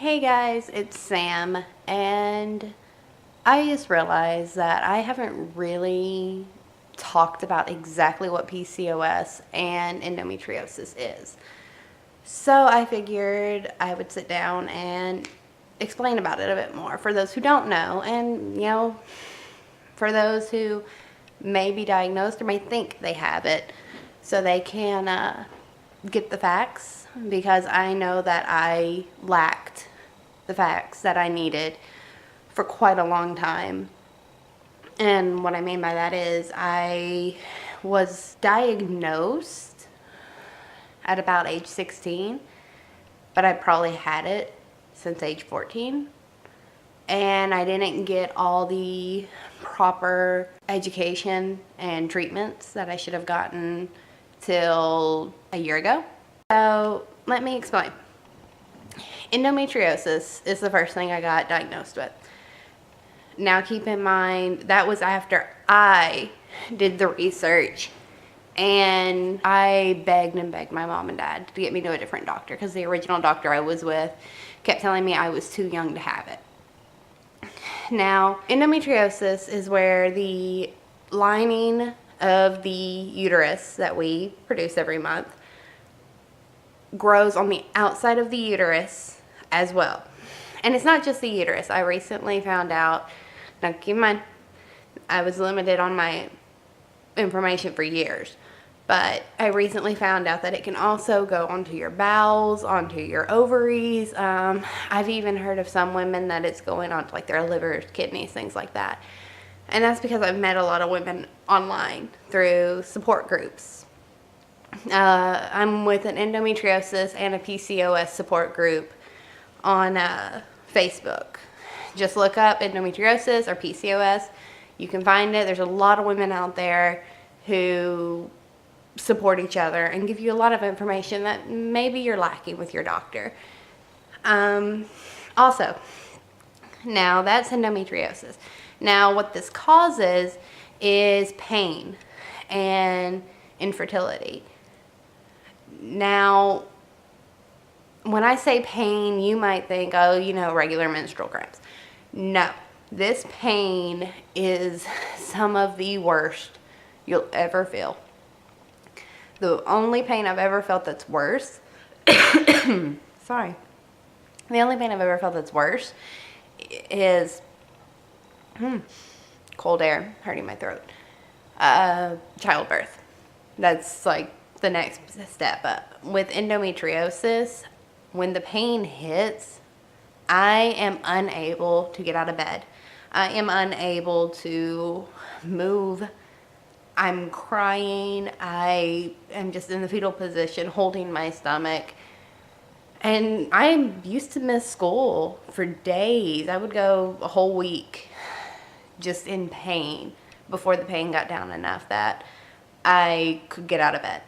Hey guys, it's Sam, and I just realized that I haven't really talked about exactly what PCOS and endometriosis is. So I figured I would sit down and explain about it a bit more for those who don't know, and for those who may be diagnosed or may think they have it, so they can get the facts, because I know that I lacked the facts that I needed for quite a long time. And what I mean by that is I was diagnosed at about age 16, but I probably had it since age 14. And I didn't get all the proper education and treatments that I should have gotten till a year ago. So let me explain. Endometriosis is the first thing I got diagnosed with. Now keep in mind, that was after I did the research and I begged and begged my mom and dad to get me to a different doctor, because the original doctor I was with kept telling me I was too young to have it. Now, endometriosis is where the lining of the uterus that we produce every month grows on the outside of the uterus as well. And it's not just the uterus. I recently found out, now keep in mind, I was limited on my information for years, but I recently found out that it can also go onto your bowels, onto your ovaries. I've even heard of some women that it's going onto like their livers, kidneys, things like that. And that's because I've met a lot of women online through support groups. I'm with an endometriosis and a PCOS support group on Facebook. Just look up endometriosis or PCOS. You can find it. There's a lot of women out there who support each other and give you a lot of information that maybe you're lacking with your doctor. Also, now that's endometriosis. Now what this causes is pain and infertility. Now, when I say pain, you might think, oh, regular menstrual cramps. No, this pain is some of the worst you'll ever feel. The only pain I've ever felt that's worse, sorry, the only pain I've ever felt that's worse is cold air hurting my throat. Childbirth. That's like the next step up. With endometriosis, when the pain hits, I am unable to get out of bed. I am unable to move. I'm crying. I am just in the fetal position, holding my stomach. And I used to miss school for days. I would go a whole week just in pain before the pain got down enough that I could get out of bed.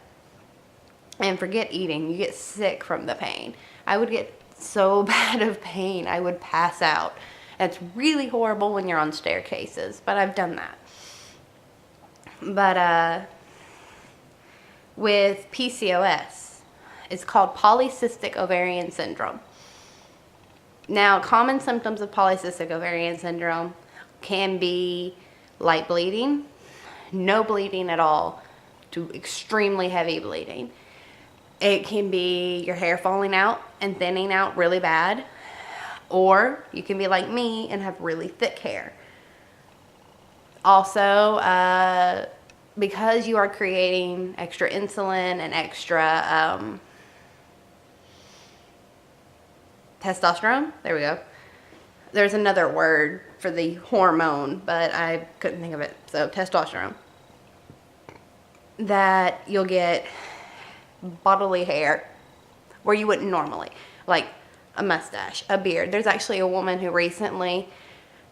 And forget eating, you get sick from the pain. I would get so bad of pain, I would pass out. It's really horrible when you're on staircases, but I've done that. But with PCOS, it's called polycystic ovarian syndrome. Now, common symptoms of polycystic ovarian syndrome can be light bleeding, no bleeding at all, to extremely heavy bleeding. It can be your hair falling out and thinning out really bad, or you can be like me and have really thick hair. Also, because you are creating extra insulin and extra testosterone, there we go. There's another word for the hormone, but I couldn't think of it. So testosterone. That you'll get bodily hair where you wouldn't normally, like a mustache, a beard. There's actually a woman who recently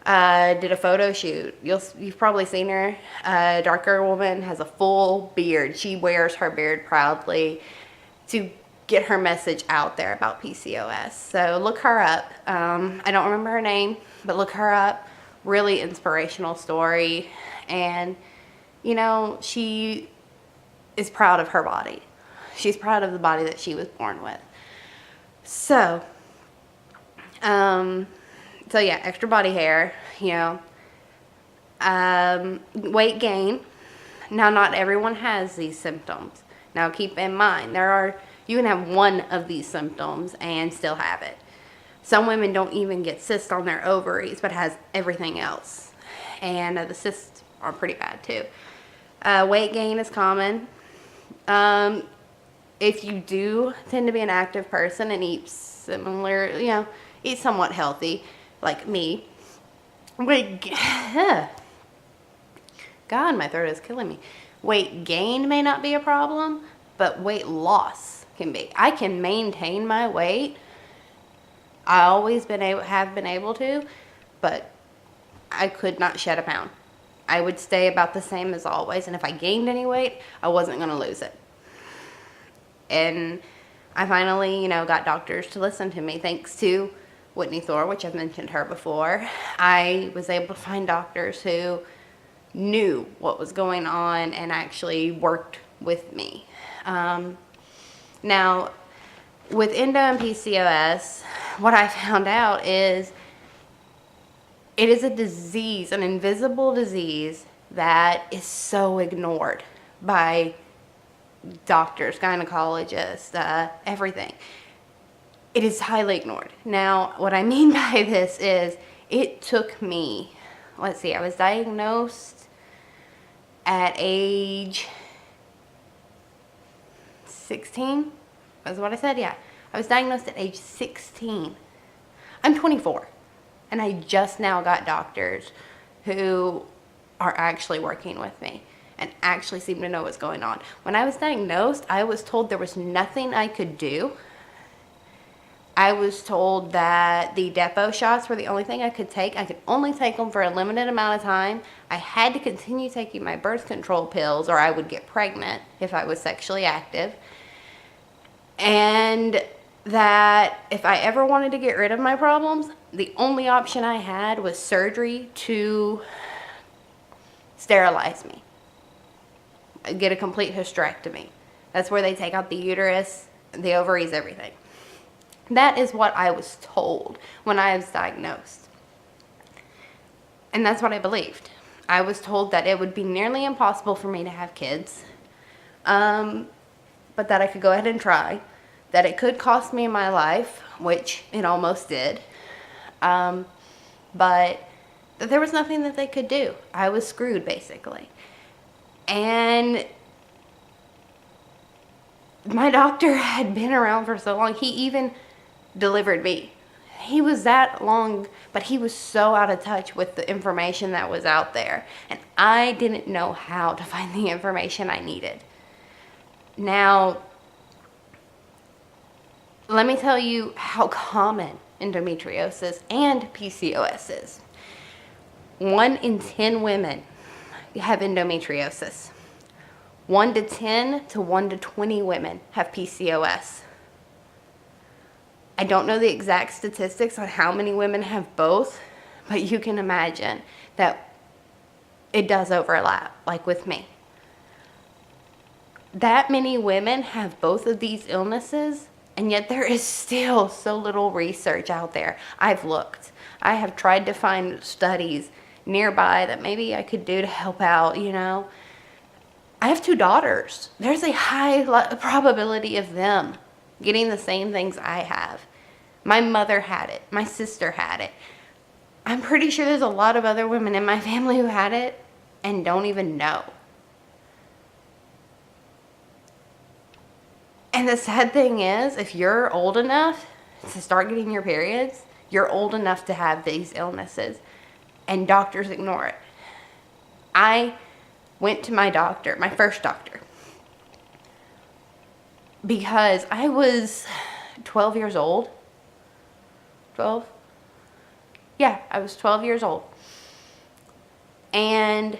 did a photo shoot. You've probably seen her. A darker woman has a full beard. She wears her beard proudly to get her message out there about PCOS. So look her up. I don't remember her name, but look her up. Really inspirational story. And she is proud of her body. She's proud of the body that she was born with. So So yeah, extra body hair, you know. Weight gain. Now, not everyone has these symptoms. Now, keep in mind, you can have one of these symptoms and still have it. Some women don't even get cysts on their ovaries, but has everything else. And the cysts are pretty bad too. Weight gain is common. If you do tend to be an active person and eat eat somewhat healthy, like me, God, my throat is killing me. Weight gain may not be a problem, but weight loss can be. I can maintain my weight. I always have been able to, but I could not shed a pound. I would stay about the same as always, and if I gained any weight, I wasn't going to lose it. And I finally, got doctors to listen to me. Thanks to Whitney Thor, which I've mentioned her before, I was able to find doctors who knew what was going on and actually worked with me. Now, with endo and PCOS, what I found out is it is a disease, an invisible disease that is so ignored by doctors, gynecologists, everything. It is highly ignored. Now, what I mean by this is it took me, I was diagnosed at age 16. That's what I said, yeah. I was diagnosed at age 16. I'm 24. And I just now got doctors who are actually working with me and actually seem to know what's going on. When I was diagnosed, I was told there was nothing I could do. I was told that the depot shots were the only thing I could take. I could only take them for a limited amount of time. I had to continue taking my birth control pills or I would get pregnant if I was sexually active. And that if I ever wanted to get rid of my problems, the only option I had was surgery to sterilize me. Get a complete hysterectomy. That's where they take out the uterus, the ovaries, everything. That is what I was told when I was diagnosed. And that's what I believed. I was told that it would be nearly impossible for me to have kids, but that I could go ahead and try, that it could cost me my life, which it almost did, but that there was nothing that they could do. I was screwed, basically. And my doctor had been around for so long. He even delivered me. He was that long, but he was so out of touch with the information that was out there. And I didn't know how to find the information I needed. Now, let me tell you how common endometriosis and PCOS is. 1 in 10 women have endometriosis. 1 to 10 to 1 to 20 women have PCOS. I don't know the exact statistics on how many women have both, but you can imagine that it does overlap, like with me. That many women have both of these illnesses, and yet there is still so little research out there. I've looked. I have tried to find studies nearby that maybe I could do to help out, I have 2 daughters. There's a high probability of them getting the same things I have. My mother had it. My sister had it. I'm pretty sure there's a lot of other women in my family who had it and don't even know. And the sad thing is, if you're old enough to start getting your periods, you're old enough to have these illnesses, and doctors ignore it. I went to my doctor, my first doctor, because I was 12 years old. 12? Yeah, I was 12 years old. And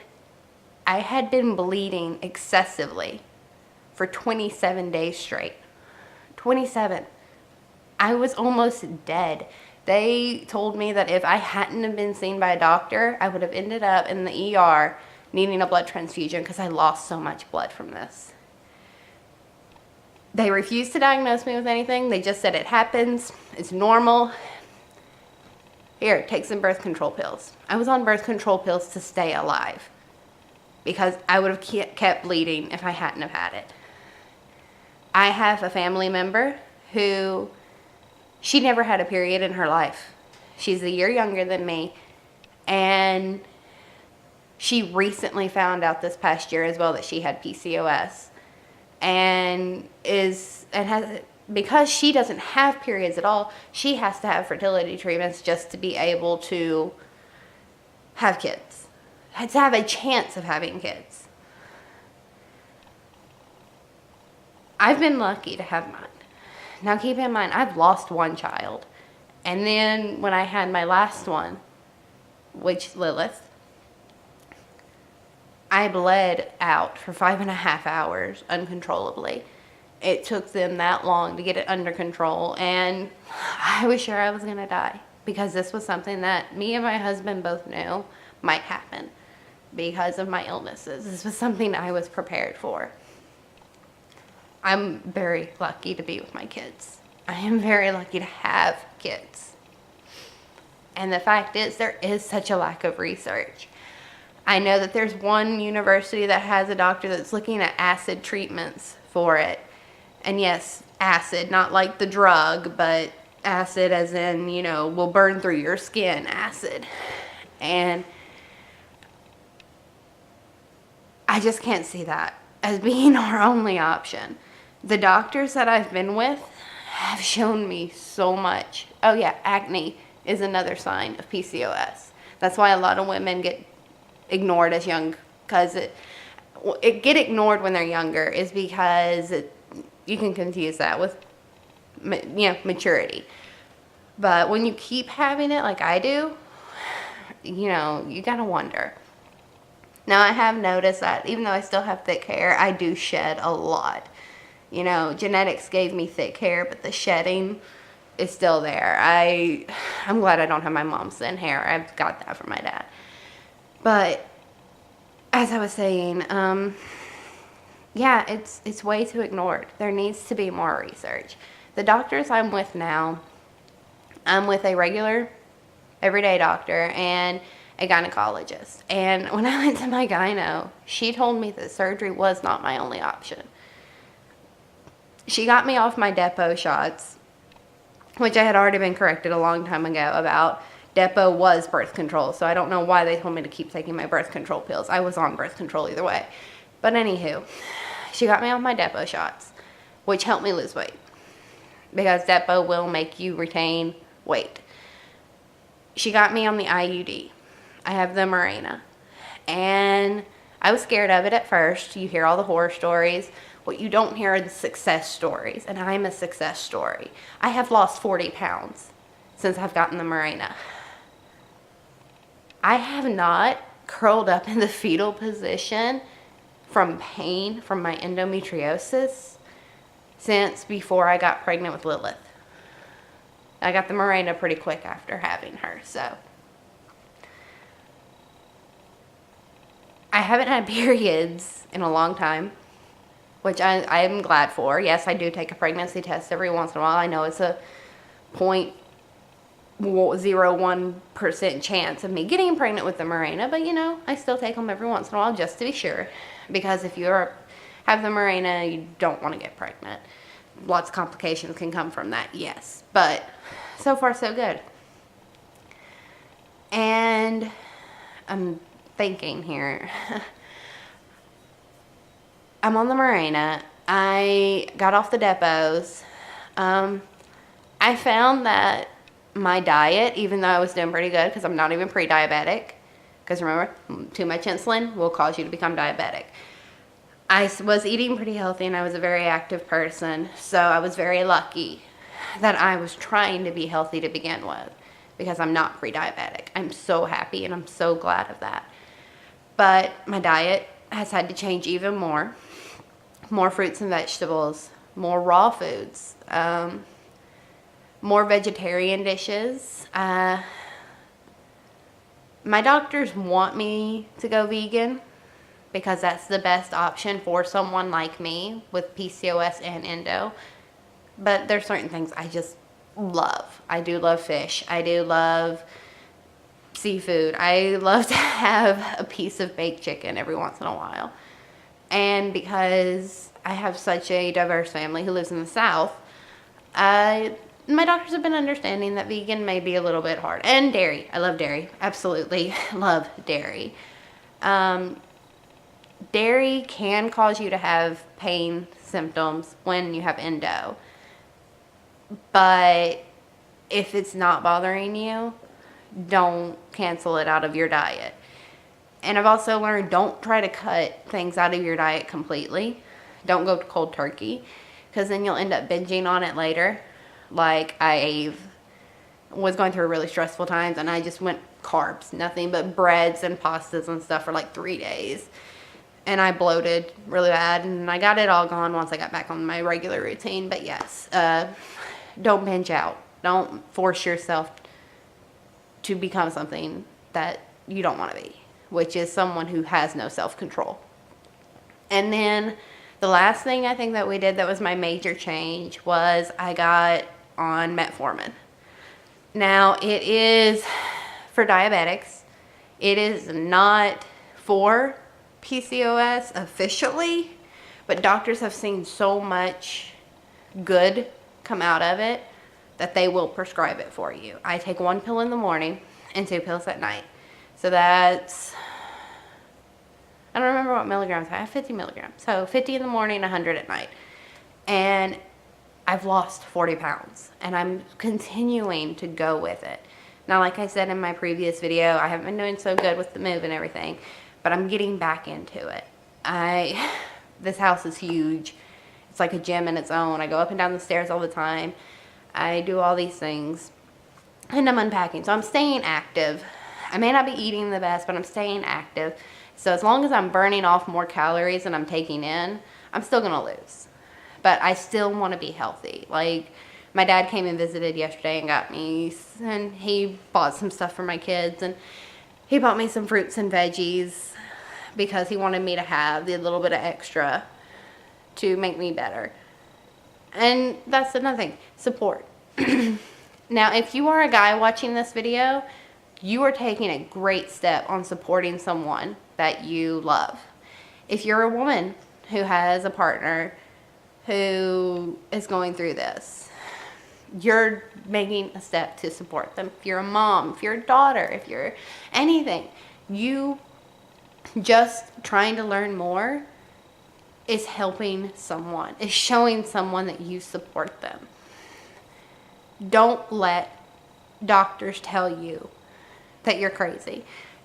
I had been bleeding excessively for 27 days straight. 27. I was almost dead. They told me that if I hadn't have been seen by a doctor, I would have ended up in the ER needing a blood transfusion because I lost so much blood from this. They refused to diagnose me with anything. They just said it happens. It's normal. Here, take some birth control pills. I was on birth control pills to stay alive because I would have kept bleeding if I hadn't have had it. I have a family member who, she never had a period in her life. She's a year younger than me, and she recently found out this past year as well that she had PCOS, and has, because she doesn't have periods at all, she has to have fertility treatments just to be able to have kids, to have a chance of having kids. I've been lucky to have mine. Now keep in mind, I've lost one child. And then when I had my last one, which Lilith, I bled out for 5.5 hours uncontrollably. It took them that long to get it under control, and I was sure I was going to die because this was something that me and my husband both knew might happen because of my illnesses. This was something I was prepared for. I'm very lucky to be with my kids. I am very lucky to have kids. And the fact is, there is such a lack of research. I know that there's one university that has a doctor that's looking at acid treatments for it. And yes, acid, not like the drug, but acid as in, will burn through your skin acid. And I just can't see that as being our only option. The doctors that I've been with have shown me so much. Oh yeah, acne is another sign of PCOS. That's why a lot of women get ignored as young, because it get ignored when they're younger is because you can confuse that with maturity. But when you keep having it like I do, you gotta wonder. Now I have noticed that even though I still have thick hair, I do shed a lot. Genetics gave me thick hair, but the shedding is still there. I'm glad I don't have my mom's thin hair. I've got that from my dad. But as I was saying, yeah, it's way too ignored. There needs to be more research. The doctors I'm with now, I'm with a regular, everyday doctor and a gynecologist. And when I went to my gyno, she told me that surgery was not my only option. She got me off my Depo shots, which I had already been corrected a long time ago about. Depo was birth control, so I don't know why they told me to keep taking my birth control pills. I was on birth control either way. But anywho, she got me off my Depo shots, which helped me lose weight, because Depo will make you retain weight. She got me on the IUD. I have the Mirena, and I was scared of it at first. You hear all the horror stories. What you don't hear are the success stories, and I'm a success story. I have lost 40 pounds since I've gotten the Mirena. I have not curled up in the fetal position from pain from my endometriosis since before I got pregnant with Lilith. I got the Mirena pretty quick after having her, so. I haven't had periods in a long time, which I am glad for. Yes, I do take a pregnancy test every once in a while. I know it's a 0.01% chance of me getting pregnant with the Mirena, but I still take them every once in a while just to be sure. Because if you have the Mirena, you don't want to get pregnant. Lots of complications can come from that, yes. But so far, so good. And I'm thinking here. I'm on the Mirena. I got off the Depos. I found that my diet, even though I was doing pretty good, because I'm not even pre-diabetic, because remember, too much insulin will cause you to become diabetic. I was eating pretty healthy, and I was a very active person, so I was very lucky that I was trying to be healthy to begin with, because I'm not pre-diabetic. I'm so happy, and I'm so glad of that. But my diet has had to change even more. More fruits and vegetables, more raw foods, more vegetarian dishes. My doctors want me to go vegan because that's the best option for someone like me with PCOS and endo. But there's certain things I just love. I do love fish. I do love seafood. I love to have a piece of baked chicken every once in a while. And because I have such a diverse family who lives in the South, my doctors have been understanding that vegan may be a little bit hard. And dairy. I love dairy. Absolutely love dairy. Dairy can cause you to have pain symptoms when you have endo. But if it's not bothering you, don't cancel it out of your diet. And I've also learned, don't try to cut things out of your diet completely. Don't go cold turkey, because then you'll end up binging on it later. Like, I was going through really stressful times, and I just went carbs, nothing but breads and pastas and stuff for like 3 days. And I bloated really bad, and I got it all gone once I got back on my regular routine. But yes, don't binge out. Don't force yourself to become something that you don't want to be, which is someone who has no self-control. And then the last thing I think that we did that was my major change was I got on metformin. Now, it is for diabetics. It is not for PCOS officially, but doctors have seen so much good come out of it that they will prescribe it for you. I take 1 pill in the morning and 2 pills at night. So that's, I don't remember what milligrams I have, 50 milligrams. So 50 in the morning, 100 at night. And I've lost 40 pounds, and I'm continuing to go with it. Now, like I said in my previous video, I haven't been doing so good with the move and everything, but I'm getting back into it. This house is huge. It's like a gym in its own. I go up and down the stairs all the time. I do all these things, and I'm unpacking. So I'm staying active. I may not be eating the best, but I'm staying active. So as long as I'm burning off more calories than I'm taking in, I'm still going to lose. But I still want to be healthy. Like, my dad came and visited yesterday and got me, and he bought some stuff for my kids, and he bought me some fruits and veggies because he wanted me to have the little bit of extra to make me better. And that's another thing, support. Now, if you are a guy watching this video, you are taking a great step on supporting someone that you love. If you're a woman who has a partner who is going through this, you're making a step to support them. If you're a mom, if you're a daughter, if you're anything, you just trying to learn more is helping someone, is showing someone that you support them. Don't let doctors tell you that you're crazy.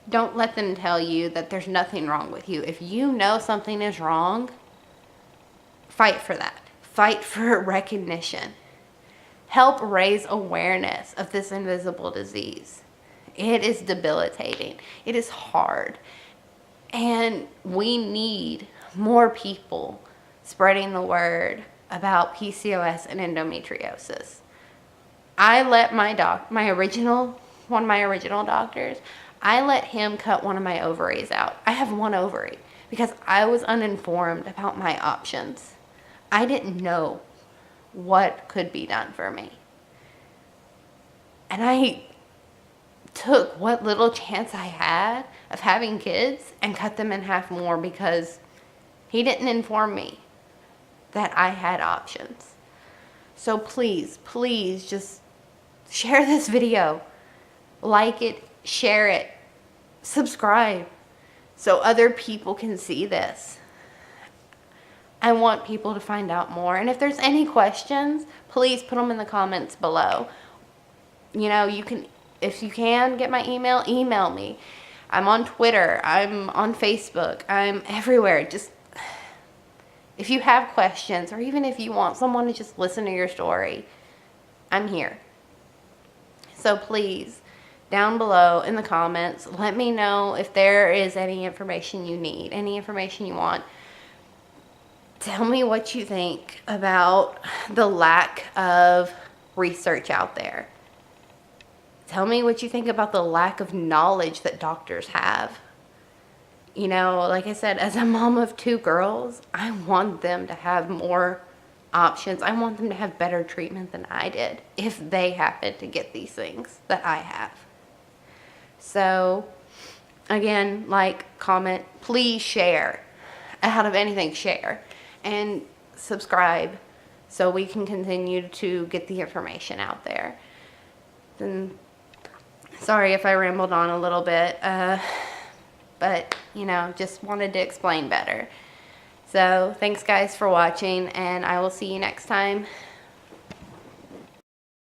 Don't let them tell you that there's nothing wrong with you. If you know something is wrong, fight for that. Fight for recognition. Help raise awareness of this invisible disease. It is debilitating. It is hard. And we need more people spreading the word about PCOS and endometriosis. I let one of my original doctors, I let him cut one of my ovaries out. I have one ovary because I was uninformed about my options. I didn't know what could be done for me. And I took what little chance I had of having kids and cut them in half more because he didn't inform me that I had options. So please, please just share this video. Like it, share it, subscribe so other people can see this. I want people to find out more. And if there's any questions, please put them in the comments below. You know, you can, if you can get my email, email me. I'm on Twitter. I'm on Facebook. I'm everywhere. Just, if you have questions, or even if you want someone to just listen to your story, I'm here. So please, down below in the comments, let me know if there is any information you need, any information you want. Tell me what you think about the lack of research out there. Tell me what you think about the lack of knowledge that doctors have. You know, like I said, as a mom of 2 girls, I want them to have more options. I want them to have better treatment than I did if they happen to get these things that I have. So again, like, comment, please share. Out of anything, share. And subscribe so we can continue to get the information out there. And sorry if I rambled on a little bit, but, you know, just wanted to explain better. So thanks guys for watching, and I will see you next time.